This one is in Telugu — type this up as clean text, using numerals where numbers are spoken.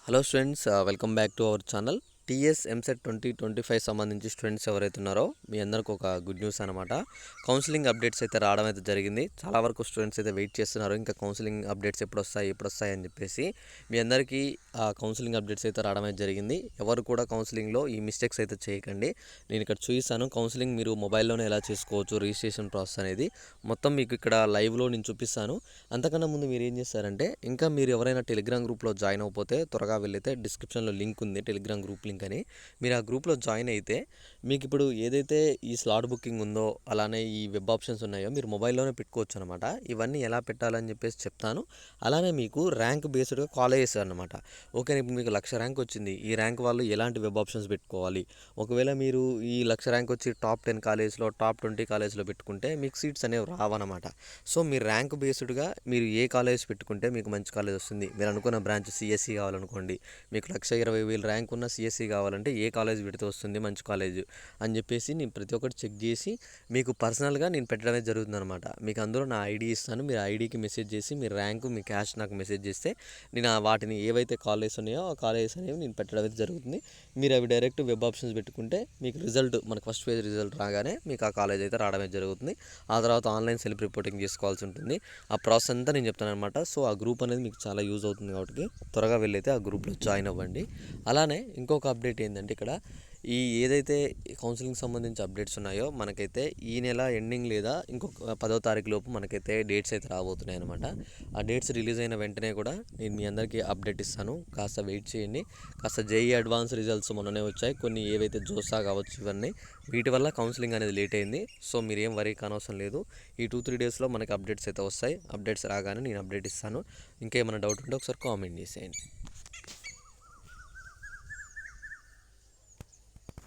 Hello students, welcome back to our channel. TS EAMCET 2025 సంబంధించి స్టూడెంట్స్ ఎవరైతే ఉన్నారో మీ అందరికి ఒక గుడ్ న్యూస్ అనమాట. కౌన్సిలింగ్ అప్డేట్స్ అయితే రావడం అయితే జరిగింది. చాలా వరకు స్టూడెంట్స్ అయితే వెయిట్ చేస్తున్నారు, ఇంకా కౌన్సిలింగ్ అప్డేట్స్ ఎప్పుడు వస్తాయి అని చెప్పేసి. మీ అందరికీ కౌన్సిలింగ్ అప్డేట్స్ అయితే రావడం అయితే జరిగింది. ఎవరు కూడా కౌన్సిలింగ్లో ఈ మిస్టేక్స్ అయితే చేయకండి. నేను ఇక్కడ చూపిస్తాను కౌన్సిలింగ్ మీరు మొబైల్లోనే ఎలా చేసుకోవచ్చు, రిజిస్ట్రేషన్ ప్రాసెస్ అనేది మొత్తం మీకు ఇక్కడ లైవ్లో నేను చూపిస్తాను. అంతకన్నా ముందు మీరు ఏం చేస్తారంటే, ఇంకా మీరు ఎవరైనా టెలిగ్రామ్ గ్రూప్లో జాయిన్ అయిపోతే త్వరగా వెళ్ళితే డిస్క్రిప్షన్లో లింక్ ఉంది, టెలిగ్రామ్ గ్రూప్ లింక్ అని. మీరు ఆ గ్రూప్లో జాయిన్ అయితే మీకు ఇప్పుడు ఏదైతే ఈ స్లాట్ బుకింగ్ ఉందో, అలానే ఈ వెబ్ ఆప్షన్స్ ఉన్నాయో మీరు మొబైల్లోనే పెట్టుకోవచ్చు అనమాట. ఇవన్నీ ఎలా పెట్టాలని చెప్పేసి చెప్తాను. అలానే మీకు ర్యాంక్ బేస్డ్గా కాలేజెస్ అనమాట. ఓకే, ఇప్పుడు మీకు 1,00,000 ర్యాంక్ వచ్చింది. ఈ ర్యాంక్ వాళ్ళు ఎలాంటి వెబ్ ఆప్షన్స్ పెట్టుకోవాలి, ఒకవేళ మీరు ఈ 1,00,000 ర్యాంక్ వచ్చి టాప్ 10 కాలేజ్లో, టాప్ 20 కాలేజ్లో పెట్టుకుంటే మీకు సీట్స్ అనేవి రావన్నమాట. సో మీరు ర్యాంక్ బేస్డ్గా మీరు ఏ కాలేజ్ పెట్టుకుంటే మీకు మంచి కాలేజ్ వస్తుంది. మీరు అనుకున్న బ్రాంచ్ సిఎస్సి కావాలనుకోండి, మీకు 1,20,000 ర్యాంక్ ఉన్న సిఎస్సి కావాలంటే ఏ కాలేజ్ పెడితే వస్తుంది మంచి కాలేజ్ అని చెప్పేసి నేను ప్రతి ఒక్కటి చెక్ చేసి మీకు పర్సనల్గా నేను పెట్టడమే జరుగుతుంది అనమాట. మీకు అందులో నా ఐడి ఇస్తాను. మీరు ఐడికి మెసేజ్ చేసి మీ ర్యాంకు, మీ క్యాష్ నాకు మెసేజ్ చేస్తే నేను వాటిని ఏవైతే కాలేజెస్ ఉన్నాయో ఆ కాలేజెస్ అనేవి నేను పెట్టడం అయితే జరుగుతుంది. మీరు అవి డైరెక్ట్ వెబ్ ఆప్షన్స్ పెట్టుకుంటే మీకు రిజల్ట్, మనకు ఫస్ట్ పేజ్ రిజల్ట్ రాగానే మీకు ఆ కాలేజ్ అయితే రావడమే జరుగుతుంది. ఆ తర్వాత ఆన్లైన్ సెల్ఫ్ రిపోర్టింగ్ చేసుకోవాల్సి ఉంటుంది. ఆ ప్రాసెస్ అంతా నేను చెప్తాను అనమాట. సో ఆ గ్రూప్ అనేది మీకు చాలా యూజ్ అవుతుంది కాబట్టి త్వరగా వెళ్ళైతే ఆ గ్రూప్లో జాయిన్ అవ్వండి. అలానే ఇంకొక అప్డేట్ ఏంటంటే, ఇక్కడ ఈ ఏదైతే కౌన్సిలింగ్ సంబంధించి అప్డేట్స్ ఉన్నాయో మనకైతే ఈ నెల ఎండింగ్ లేదా ఇంకొక 10వ తారీఖు లోపు మనకైతే డేట్స్ అయితే రాబోతున్నాయి అనమాట. ఆ డేట్స్ రిలీజ్ అయిన వెంటనే కూడా నేను మీ అందరికీ అప్డేట్ ఇస్తాను. కాస్త వెయిట్ చేయండి. కాస్త జేఈ అడ్వాన్స్ రిజల్ట్స్ మొన్ననే వచ్చాయి, కొన్ని ఏవైతే జోసా కావచ్చు ఇవన్నీ, వీటి వల్ల కౌన్సిలింగ్ అనేది లేట్ అయింది. సో మీరు ఏం వరీ కానవసరం లేదు. ఈ 2-3 డేస్లో మనకి అప్డేట్స్ అయితే వస్తాయి. అప్డేట్స్ రాగానే నేను అప్డేట్ ఇస్తాను. ఇంకేమైనా డౌట్ ఉంటే ఒకసారి కామెంట్ చేసేయండి.